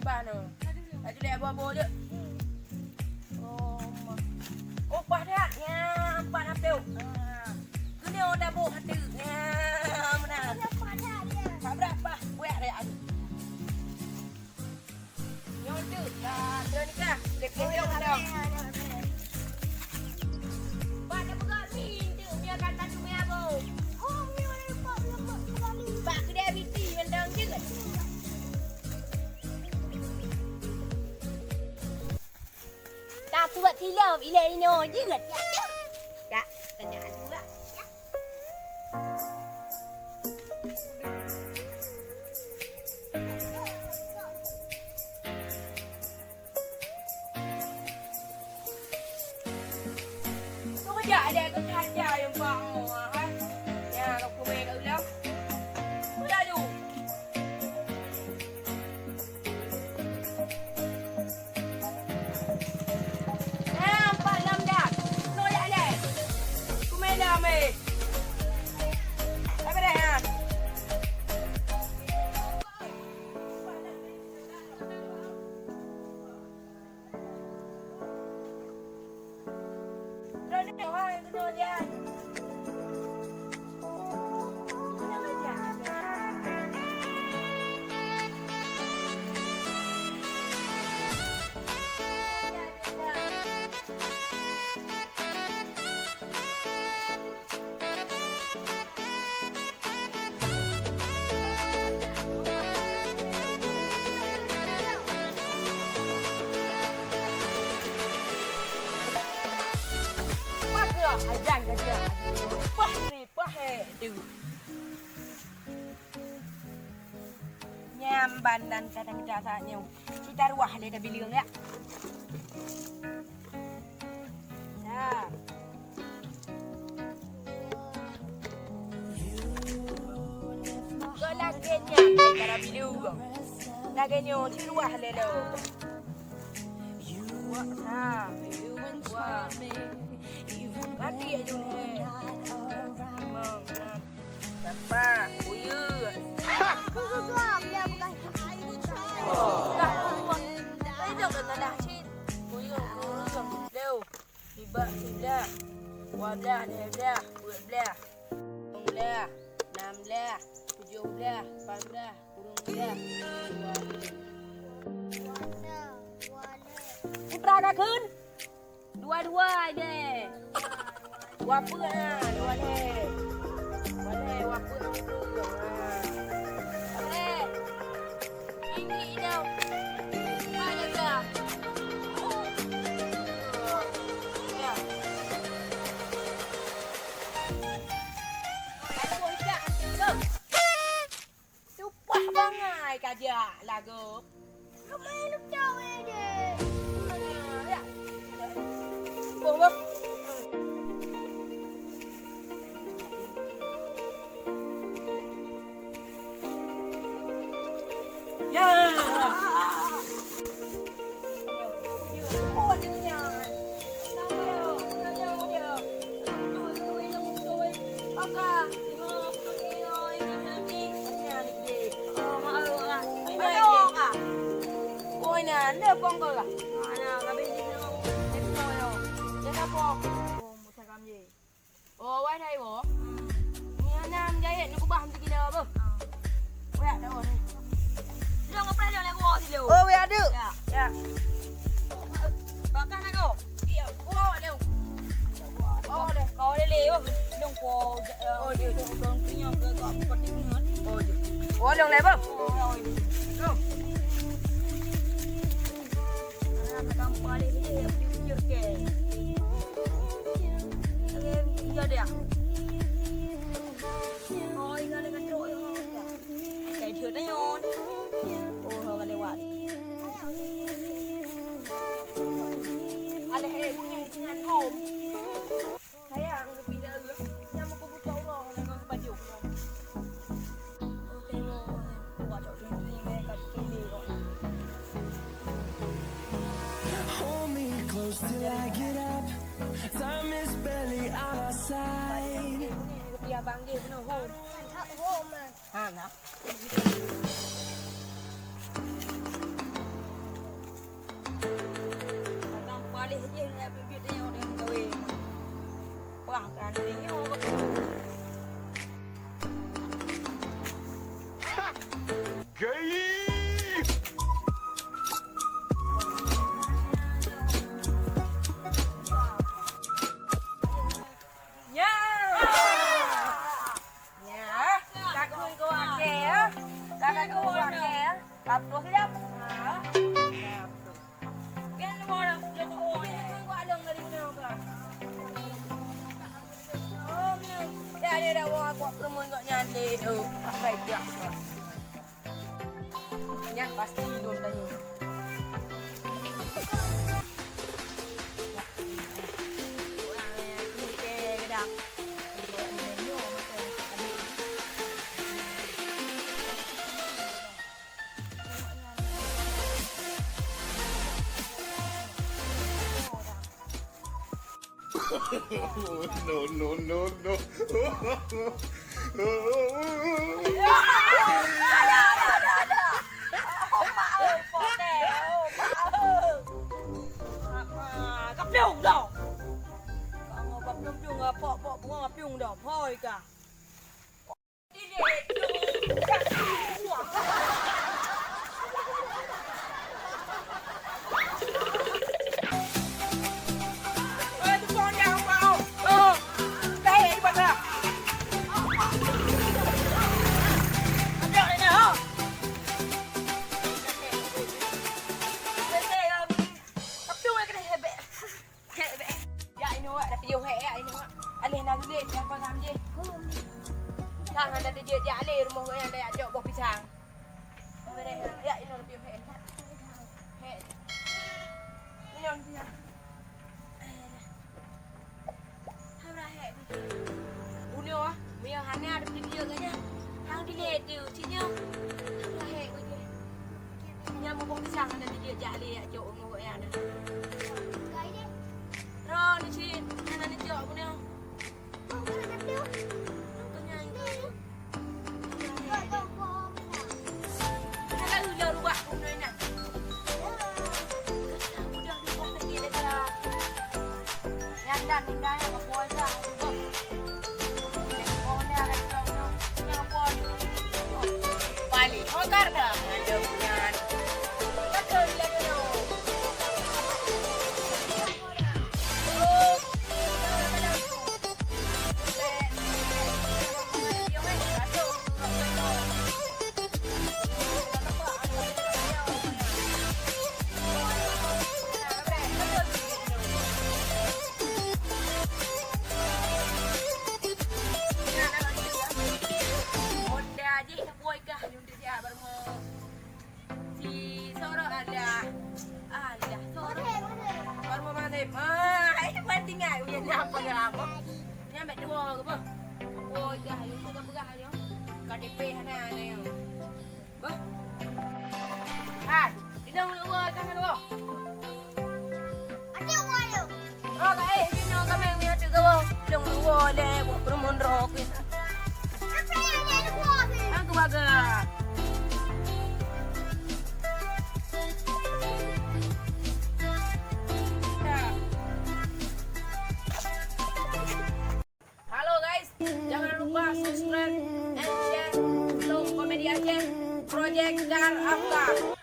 Mana? Ada lihat apa-apa je. Oh, padatnya empat napeu. Kena dah buat hatinya. Mana? Tak berapa buat dia anu. Yang tu dah nikah. Dekat dia dah. Pada begini tu dia kata cuma apa? Oh, ni mana lupa belum. Pak kedai biti mendang juga. Aku buat filem Ileno je kan? Tak, tanya juga. Kau kerja ada kau kerja yang bang kan? Ya, kau main kat ulang. Mula tu. Ajan aja. Pah tu. Nyamban dan kadang-kadang saatnya. Kita ruah le dah biliung ya. Nah. Kau lagenya cara biliung. Lagenya di ruah le lo. Wah, nah. Wah. Mati aja ni. Siapa? Buya. Aku geram dia bukan air Dah. Saya jangan nak cin. Buya, leu. Tiba sudah. Wadah dah. Buat belah. Belah. 6 belah. 7 belah. 8 belah. Kurung belah. Putra dah kun. Dua-dua je. Wapa lah, dua le. Boleh wapa dulu. Boleh. Ini dah. Mana dah? Ya. Aku dah. Supah bangai kajak lagu. Kamu yang lupa deh. Ya. Bông. Nè, con coi à? Nè, cái bên kia không? Em coi rồi. Chết đó con. Ồ, một thằng làm gì? Ồ, quay đây bộ. Nghe nam dây nó có 30 kilo không? Quay đâu rồi? Đâu có phải là ngồi thì liều. Quay được. Dạ. Có cái này không? Kiểu, ô đâu? Ô đây, có đây liều. Đừng có điều con cứ nhau cứ có tiếng nữa. Ồ, đường này không? Rồi. Không. Kamu ada ni pikir ke? Iya dia. Oh, ini ada control. Kayak dia tu yon. Oh, kau lewat. Ada hei punya dengan om. Saya ang pindah dulu. Yang mau kubu kau loh, dengan baju. Okey loh. Buat cok ni kat kiri kau. till I get up. Time is barely on our side. Biar abang dia kena home. Tak home ah. Ha nak. Abang balik je nak pergi tengok dia kahwin. Wah kan tengok. Nha. Nha. Các ngươi cô ăn chè á. Các cô ăn chè á. Tập được lắm. Hả? Biết nó đâu, đừng có ôi. Qua lưng là đi nào cả. Đây đâu qua quạt cái môn gọi nhàn đi được. Vậy được. Nyan pasti doon tadi. Cặp đường đâu? Cặp đường bỏ bunga cặp đường đâu? Thôi cả. Đi ê, tụi con nhà không vào. Đây đi bật ra. Ăn được này nào. Cặp đường này cái này hệ bẹ. Hệ bẹ. Dạ anh ơi, đặt điều hệ anh ơi. Anh lên nào đi, jangan kau làm gì. Thằng ada di dia ali rumah gue yang ada jauh bawah pisang. Ya ini lebih head. Head. Ini on dia. Hamra head. Unio ah, mia hanya ada di dia kan ya. Hang di head tu, cinya. Hamra head gue dia. Nya mau bawah pisang ada di dia ali ya jauh rumah gue yang ada. Gai dia. Ro ni cin, mana ni jauh unio. Oh, mana dia? Dan tinggal yang kepuasa. Oh, ni ada contoh yang pun balik. Oh, karena ada punya. Betul dia tu. Ini penting ah, uyan apa apa? Ni ambil dua ke apa? Oh, dah, you tu berah yo. KTP hana ni yo. Bah. Ah, dinang dua kan dua. Ada orang tu. Oh, kai, dinang kami ni ada dua. Dinang dua le, buat perempuan rok ni. Apa yang ada buat ni? Aku baga. Jangan lupa subscribe and share untuk Komedi Aceh Project Dar Afkar.